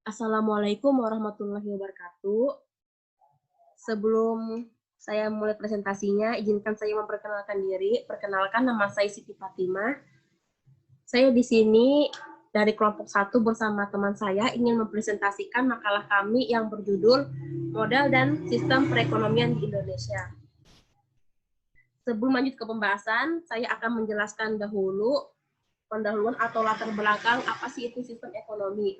Assalamualaikum warahmatullahi wabarakatuh. Sebelum saya mulai presentasinya, izinkan saya memperkenalkan diri. Perkenalkan, nama saya Siti Fatimah. Saya di sini dari kelompok 1 bersama teman saya ingin mempresentasikan makalah kami yang berjudul Modal dan Sistem Perekonomian di Indonesia. Sebelum lanjut ke pembahasan, saya akan menjelaskan dahulu pendahuluan atau latar belakang apa sih itu sistem ekonomi.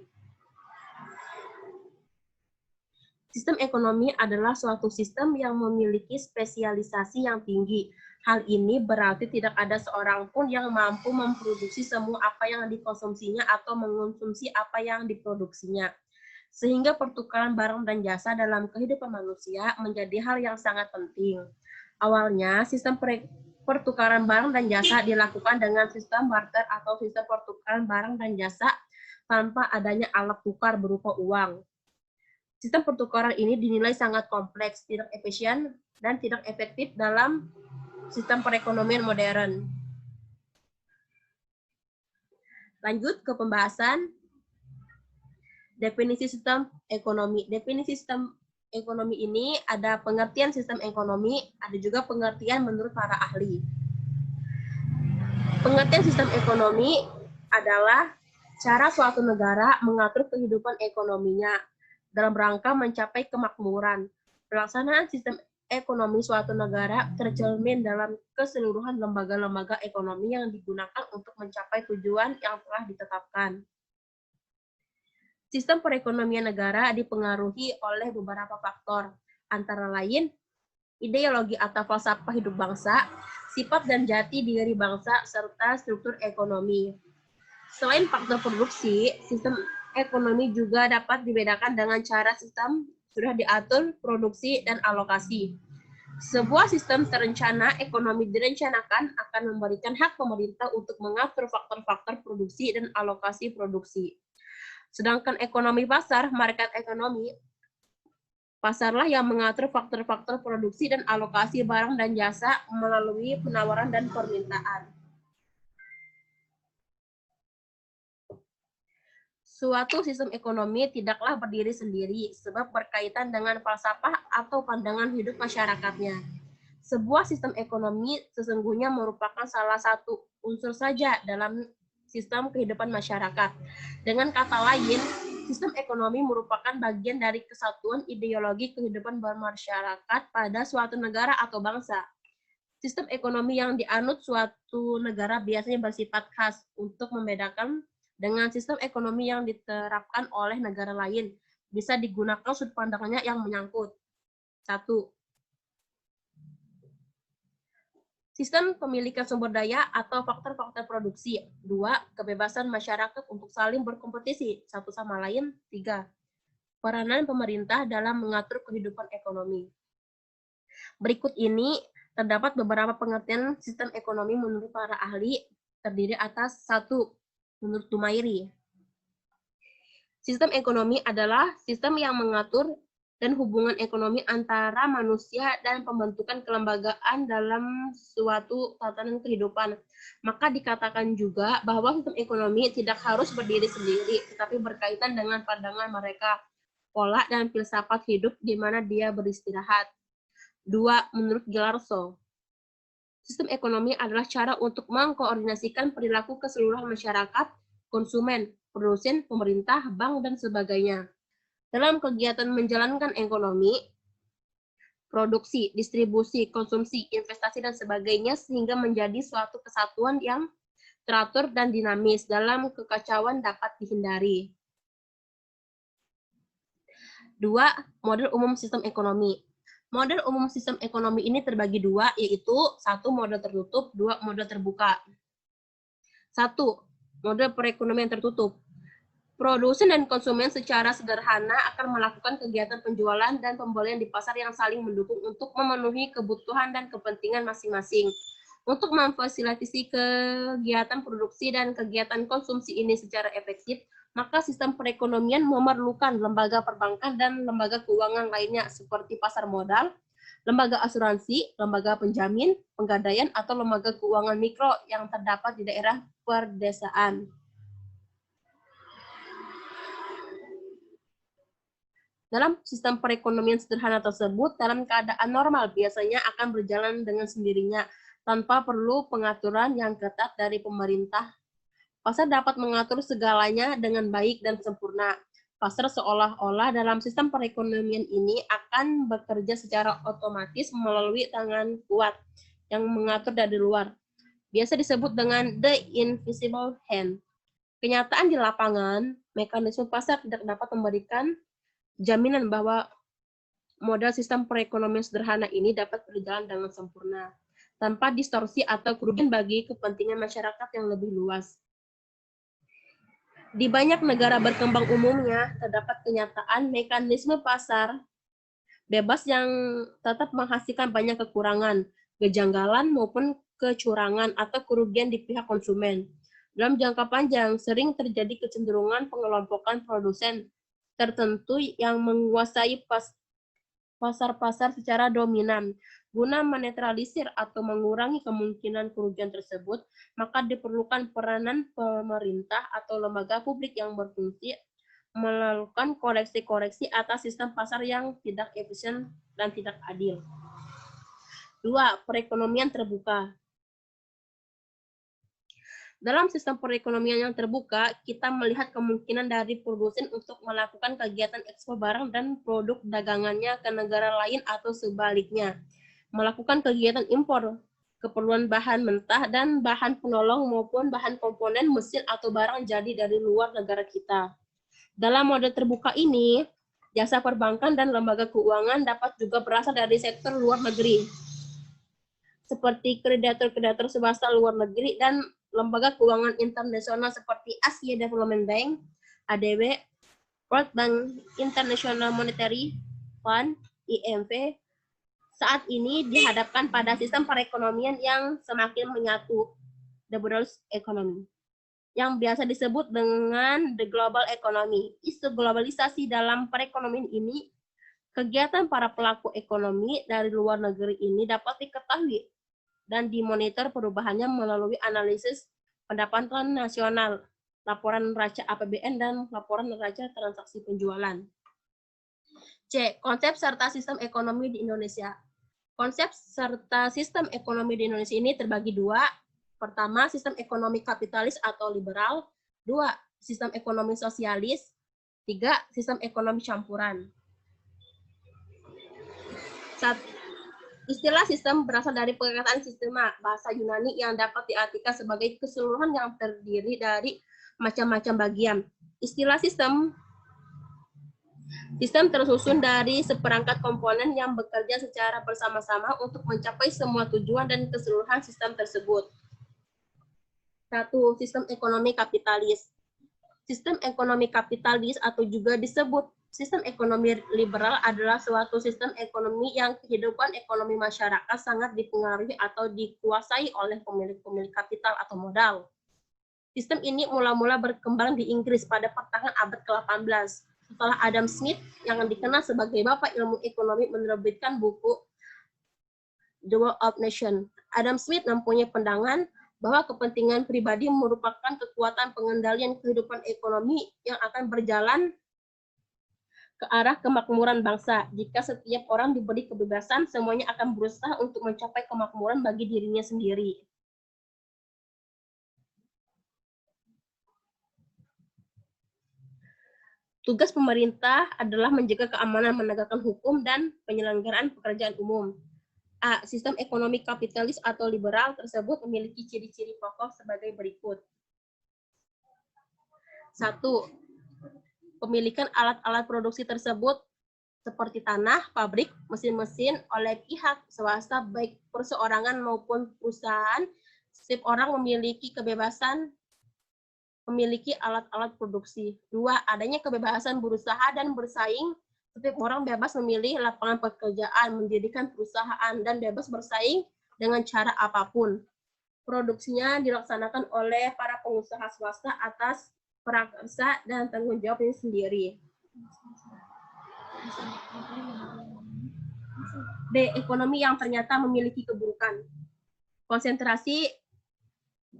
Sistem ekonomi adalah suatu sistem yang memiliki spesialisasi yang tinggi. Hal ini berarti tidak ada seorang pun yang mampu memproduksi semua apa yang dikonsumsinya atau mengonsumsi apa yang diproduksinya. Sehingga pertukaran barang dan jasa dalam kehidupan manusia menjadi hal yang sangat penting. Awalnya, sistem pertukaran barang dan jasa dilakukan dengan sistem barter atau sistem pertukaran barang dan jasa tanpa adanya alat tukar berupa uang. Sistem pertukaran ini dinilai sangat kompleks, tidak efisien, dan tidak efektif dalam sistem perekonomian modern. Lanjut ke pembahasan definisi sistem ekonomi. Definisi sistem ekonomi ini ada pengertian sistem ekonomi, ada juga pengertian menurut para ahli. Pengertian sistem ekonomi adalah cara suatu negara mengatur kehidupan ekonominya dalam rangka mencapai kemakmuran. Pelaksanaan sistem ekonomi suatu negara tercermin dalam keseluruhan lembaga-lembaga ekonomi yang digunakan untuk mencapai tujuan yang telah ditetapkan. Sistem perekonomian negara dipengaruhi oleh beberapa faktor, antara lain ideologi atau falsafah hidup bangsa, sifat dan jati diri bangsa, serta struktur ekonomi. Selain faktor produksi, sistem ekonomi juga dapat dibedakan dengan cara sistem sudah diatur produksi dan alokasi. Sebuah sistem terencana ekonomi direncanakan akan memberikan hak pemerintah untuk mengatur faktor-faktor produksi dan alokasi produksi. Sedangkan ekonomi pasar, market ekonomi, pasarlah yang mengatur faktor-faktor produksi dan alokasi barang dan jasa melalui penawaran dan permintaan. Suatu sistem ekonomi tidaklah berdiri sendiri, sebab berkaitan dengan falsafah atau pandangan hidup masyarakatnya. Sebuah sistem ekonomi sesungguhnya merupakan salah satu unsur saja dalam sistem kehidupan masyarakat. Dengan kata lain, sistem ekonomi merupakan bagian dari kesatuan ideologi kehidupan bermasyarakat pada suatu negara atau bangsa. Sistem ekonomi yang dianut suatu negara biasanya bersifat khas untuk membedakan dengan sistem ekonomi yang diterapkan oleh negara lain. Bisa digunakan sudut pandangnya yang menyangkut. 1. Sistem pemilikan sumber daya atau faktor-faktor produksi. 2. Kebebasan masyarakat untuk saling berkompetisi satu sama lain. 3. Peranan pemerintah dalam mengatur kehidupan ekonomi. Berikut ini terdapat beberapa pengertian sistem ekonomi menurut para ahli, terdiri atas 1. Menurut Tumairi, sistem ekonomi adalah sistem yang mengatur dan hubungan ekonomi antara manusia dan pembentukan kelembagaan dalam suatu tatanan kehidupan. Maka dikatakan juga bahwa sistem ekonomi tidak harus berdiri sendiri, tetapi berkaitan dengan pandangan mereka, pola dan filsafat hidup di mana dia beristirahat. 2. Menurut Gelarso, sistem ekonomi adalah cara untuk mengkoordinasikan perilaku keseluruhan masyarakat, konsumen, produsen, pemerintah, bank, dan sebagainya. Dalam kegiatan menjalankan ekonomi, produksi, distribusi, konsumsi, investasi, dan sebagainya, sehingga menjadi suatu kesatuan yang teratur dan dinamis. Dalam kekacauan dapat dihindari. 2. Model umum sistem ekonomi. Model umum sistem ekonomi ini terbagi dua, yaitu 1. Model tertutup, 2. Model terbuka. 1. Model perekonomian tertutup. Produsen dan konsumen secara sederhana akan melakukan kegiatan penjualan dan pembelian di pasar yang saling mendukung untuk memenuhi kebutuhan dan kepentingan masing-masing. Untuk memfasilitasi kegiatan produksi dan kegiatan konsumsi ini secara efektif, maka sistem perekonomian memerlukan lembaga perbankan dan lembaga keuangan lainnya seperti pasar modal, lembaga asuransi, lembaga penjamin, penggadaian, atau lembaga keuangan mikro yang terdapat di daerah perdesaan. Dalam sistem perekonomian sederhana tersebut, dalam keadaan normal biasanya akan berjalan dengan sendirinya tanpa perlu pengaturan yang ketat dari pemerintah. Pasar dapat mengatur segalanya dengan baik dan sempurna. Pasar seolah-olah dalam sistem perekonomian ini akan bekerja secara otomatis melalui tangan kuat yang mengatur dari luar. Biasa disebut dengan the invisible hand. Kenyataan di lapangan, mekanisme pasar tidak dapat memberikan jaminan bahwa model sistem perekonomian sederhana ini dapat berjalan dengan sempurna, tanpa distorsi atau kerugian bagi kepentingan masyarakat yang lebih luas. Di banyak negara berkembang umumnya, terdapat kenyataan mekanisme pasar bebas yang tetap menghasilkan banyak kekurangan, kejanggalan maupun kecurangan atau kerugian di pihak konsumen. Dalam jangka panjang, sering terjadi kecenderungan pengelompokan produsen tertentu yang menguasai pasar-pasar secara dominan. Guna menetralisir atau mengurangi kemungkinan kerugian tersebut, maka diperlukan peranan pemerintah atau lembaga publik yang berfungsi melakukan koreksi-koreksi atas sistem pasar yang tidak efisien dan tidak adil. 2. Perekonomian terbuka. Dalam sistem perekonomian yang terbuka, kita melihat kemungkinan dari produsen untuk melakukan kegiatan ekspor barang dan produk dagangannya ke negara lain atau sebaliknya. Melakukan kegiatan impor, keperluan bahan mentah dan bahan penolong maupun bahan komponen mesin atau barang jadi dari luar negara kita. Dalam model terbuka ini, jasa perbankan dan lembaga keuangan dapat juga berasal dari sektor luar negeri, seperti kreditor-kreditor swasta luar negeri dan lembaga keuangan internasional seperti Asia Development Bank, ADB, World Bank International Monetary Fund, IMF, saat ini dihadapkan pada sistem perekonomian yang semakin menyatu, the world economy, yang biasa disebut dengan the global economy. Isu globalisasi dalam perekonomian ini, kegiatan para pelaku ekonomi dari luar negeri ini dapat diketahui dan dimonitor perubahannya melalui analisis pendapatan nasional, laporan neraca APBN, dan laporan neraca transaksi penjualan. C. Konsep serta sistem ekonomi di Indonesia. Konsep serta sistem ekonomi di Indonesia ini terbagi dua. Pertama, sistem ekonomi kapitalis atau liberal. 2. Sistem ekonomi sosialis. 3. Sistem ekonomi campuran. 1. Istilah sistem berasal dari perkataan sistema, bahasa Yunani yang dapat diartikan sebagai keseluruhan yang terdiri dari macam-macam bagian. Istilah sistem tersusun dari seperangkat komponen yang bekerja secara bersama-sama untuk mencapai semua tujuan dan keseluruhan sistem tersebut. 1. Sistem ekonomi kapitalis. Sistem ekonomi kapitalis atau juga disebut sistem ekonomi liberal adalah suatu sistem ekonomi yang kehidupan ekonomi masyarakat sangat dipengaruhi atau dikuasai oleh pemilik-pemilik kapital atau modal. Sistem ini mula-mula berkembang di Inggris pada pertengahan abad ke-18. Setelah Adam Smith yang dikenal sebagai bapak ilmu ekonomi menerbitkan buku The Wealth of Nations. Adam Smith mempunyai pandangan bahwa kepentingan pribadi merupakan kekuatan pengendalian kehidupan ekonomi yang akan berjalan ke arah kemakmuran bangsa. Jika setiap orang diberi kebebasan, semuanya akan berusaha untuk mencapai kemakmuran bagi dirinya sendiri. Tugas pemerintah adalah menjaga keamanan, menegakkan hukum, dan penyelenggaraan pekerjaan umum. A. Sistem ekonomi kapitalis atau liberal tersebut memiliki ciri-ciri pokok sebagai berikut. 1. Pemilikan alat-alat produksi tersebut seperti tanah, pabrik, mesin-mesin oleh pihak swasta baik perseorangan maupun perusahaan. Setiap orang memiliki kebebasan memiliki alat-alat produksi. 2. Adanya kebebasan berusaha dan bersaing. Setiap orang bebas memilih lapangan pekerjaan, mendirikan perusahaan, dan bebas bersaing dengan cara apapun. Produksinya dilaksanakan oleh para pengusaha swasta atas prakarsa dan tanggung jawabnya sendiri. B. Ekonomi yang ternyata memiliki keburukan. Konsentrasi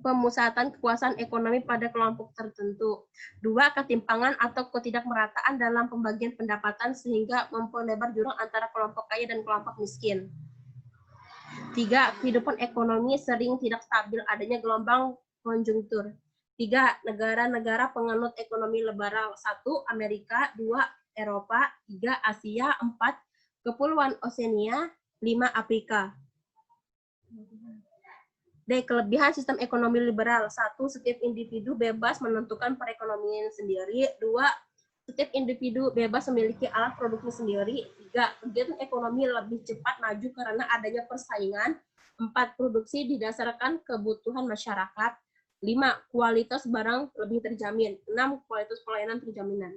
pemusatan kekuasaan ekonomi pada kelompok tertentu. 2. Ketimpangan atau ketidakmerataan dalam pembagian pendapatan sehingga memperlebar jurang antara kelompok kaya dan kelompok miskin. 3. Kehidupan ekonomi sering tidak stabil, adanya gelombang konjungtur. 3. Negara-negara penganut ekonomi liberal. 1. Amerika. 2. Eropa. 3. Asia. 4. Kepulauan Oseania. 5. Afrika. D. Kelebihan sistem ekonomi liberal. 1. Setiap individu bebas menentukan perekonomian sendiri. 2. Setiap individu bebas memiliki alat produksi sendiri. 3. Kegiatan ekonomi lebih cepat maju karena adanya persaingan. 4. Produksi didasarkan kebutuhan masyarakat. 5. Kualitas barang lebih terjamin. 6. Kualitas pelayanan terjaminan.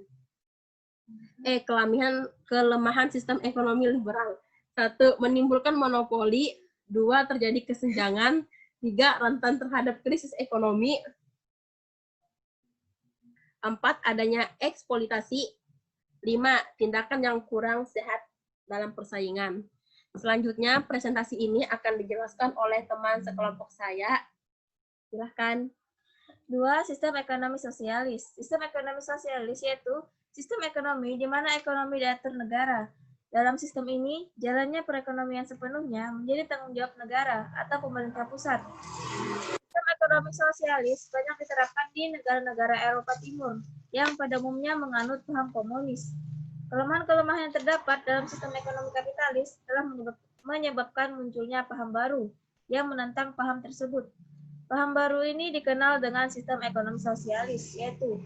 Kelemahan sistem ekonomi liberal. 1. Menimbulkan monopoli. 2. Terjadi kesenjangan. 3. Rentan terhadap krisis ekonomi. 4. Adanya eksploitasi. 5. Tindakan yang kurang sehat dalam persaingan. Selanjutnya, presentasi ini akan dijelaskan oleh teman sekelompok saya. Silahkan. 2. Sistem ekonomi sosialis. Sistem ekonomi sosialis yaitu sistem ekonomi di mana ekonomi diatur negara. Dalam sistem ini, jalannya perekonomian sepenuhnya menjadi tanggung jawab negara atau pemerintah pusat. Sistem ekonomi sosialis banyak diterapkan di negara-negara Eropa Timur yang pada umumnya menganut paham komunis. Kelemahan-kelemahan yang terdapat dalam sistem ekonomi kapitalis telah menyebabkan munculnya paham baru yang menentang paham tersebut. Paham baru ini dikenal dengan sistem ekonomi sosialis, yaitu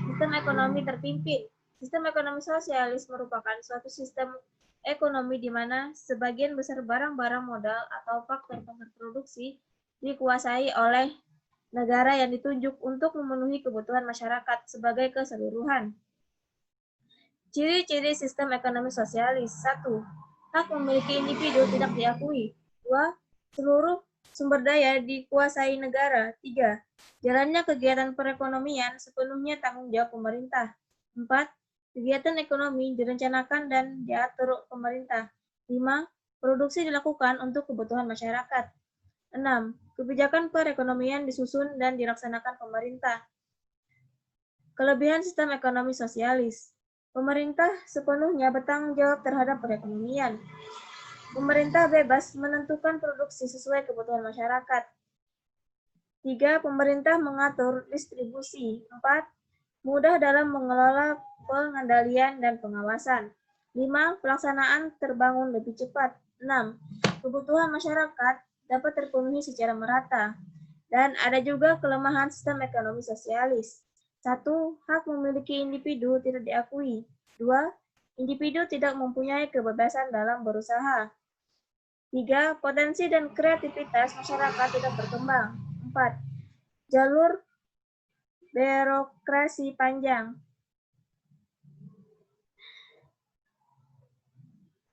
sistem ekonomi terpimpin. Sistem ekonomi sosialis merupakan suatu sistem ekonomi di mana sebagian besar barang-barang modal atau faktor-faktor produksi dikuasai oleh negara yang ditunjuk untuk memenuhi kebutuhan masyarakat sebagai keseluruhan. Ciri-ciri sistem ekonomi sosialis. 1. Hak memiliki individu tidak diakui. 2. Seluruh sumber daya dikuasai negara. 3. Jalannya kegiatan perekonomian sepenuhnya tanggung jawab pemerintah. 4. Kegiatan ekonomi direncanakan dan diatur pemerintah. 5. Produksi dilakukan untuk kebutuhan masyarakat. 6. Kebijakan perekonomian disusun dan dilaksanakan pemerintah. Kelebihan sistem ekonomi sosialis. Pemerintah sepenuhnya bertanggung jawab terhadap perekonomian. Pemerintah bebas menentukan produksi sesuai kebutuhan masyarakat. 3. Pemerintah mengatur distribusi. 4. Mudah dalam mengelola pengendalian dan pengawasan. 5. Pelaksanaan terbangun lebih cepat. 6. Kebutuhan masyarakat dapat terpenuhi secara merata. Dan ada juga kelemahan sistem ekonomi sosialis. 1. Hak memiliki individu tidak diakui. 2. Individu tidak mempunyai kebebasan dalam berusaha. 3. Potensi dan kreativitas masyarakat tidak berkembang. 4. Jalur birokrasi panjang.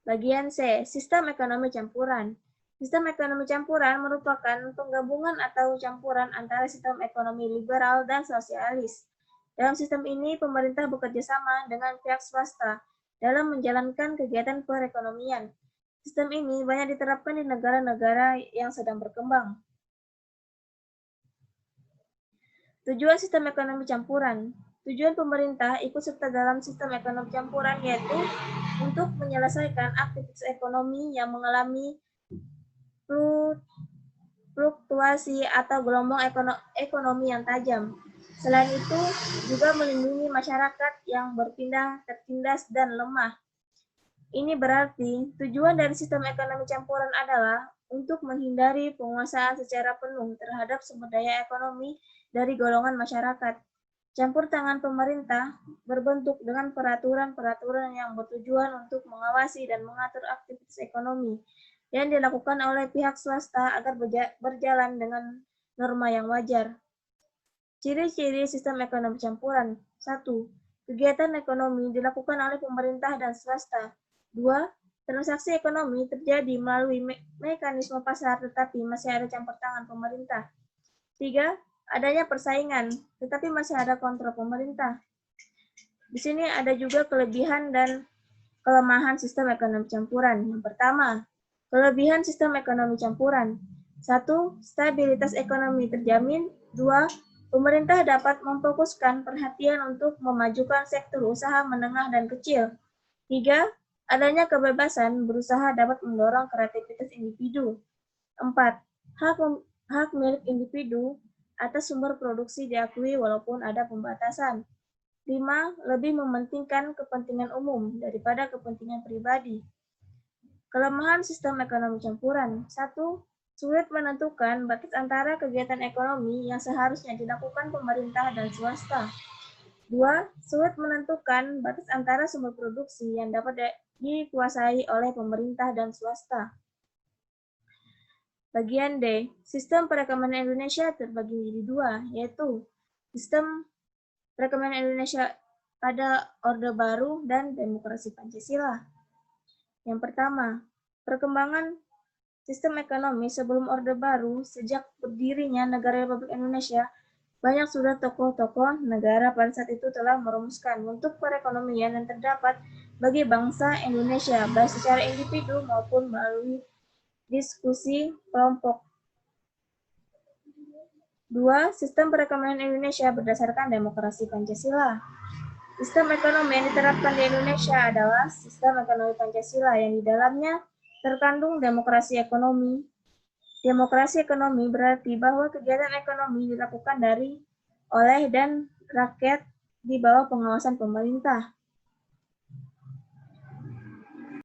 Bagian C. Sistem ekonomi campuran. Sistem ekonomi campuran merupakan penggabungan atau campuran antara sistem ekonomi liberal dan sosialis. Dalam sistem ini, pemerintah bekerja sama dengan pihak swasta dalam menjalankan kegiatan perekonomian. Sistem ini banyak diterapkan di negara-negara yang sedang berkembang. Tujuan sistem ekonomi campuran. Tujuan pemerintah ikut serta dalam sistem ekonomi campuran yaitu untuk menyelesaikan aktivitas ekonomi yang mengalami fluktuasi atau gelombang ekonomi yang tajam. Selain itu, juga melindungi masyarakat yang berpindah, tertindas, dan lemah. Ini berarti tujuan dari sistem ekonomi campuran adalah untuk menghindari penguasaan secara penuh terhadap sumber daya ekonomi dari golongan masyarakat. Campur tangan pemerintah berbentuk dengan peraturan-peraturan yang bertujuan untuk mengawasi dan mengatur aktivitas ekonomi yang dilakukan oleh pihak swasta agar berjalan dengan norma yang wajar. Ciri-ciri sistem ekonomi campuran. 1. Kegiatan ekonomi dilakukan oleh pemerintah dan swasta. 2. Transaksi ekonomi terjadi melalui mekanisme pasar tetapi masih ada campur tangan pemerintah. 3. Adanya persaingan tetapi masih ada kontrol pemerintah. Di sini ada juga kelebihan dan kelemahan sistem ekonomi campuran. Yang pertama, kelebihan sistem ekonomi campuran. 1. Stabilitas ekonomi terjamin. 2. Pemerintah dapat memfokuskan perhatian untuk memajukan sektor usaha menengah dan kecil. 3. Adanya kebebasan berusaha dapat mendorong kreativitas individu. 4. Hak milik individu atas sumber produksi diakui walaupun ada pembatasan. 5. Lebih mementingkan kepentingan umum daripada kepentingan pribadi. Kelemahan sistem ekonomi campuran. 1. Sulit menentukan batas antara kegiatan ekonomi yang seharusnya dilakukan pemerintah dan swasta. 2. Sulit menentukan batas antara sumber produksi yang dapat dikuasai oleh pemerintah dan swasta. Bagian D. Sistem perekonomian Indonesia terbagi menjadi dua, yaitu sistem perekonomian Indonesia pada Orde Baru dan Demokrasi Pancasila. Yang pertama, perkembangan sistem ekonomi sebelum Orde Baru. Sejak berdirinya Negara Republik Indonesia, banyak sudah tokoh-tokoh negara pada saat itu telah merumuskan bentuk perekonomian yang terdapat bagi bangsa Indonesia, baik secara individu maupun melalui diskusi kelompok. 2. Sistem perekonomian Indonesia berdasarkan Demokrasi Pancasila. Sistem ekonomi yang diterapkan di Indonesia adalah sistem ekonomi Pancasila yang di dalamnya terkandung demokrasi ekonomi. Demokrasi ekonomi berarti bahwa kegiatan ekonomi dilakukan oleh dan rakyat di bawah pengawasan pemerintah.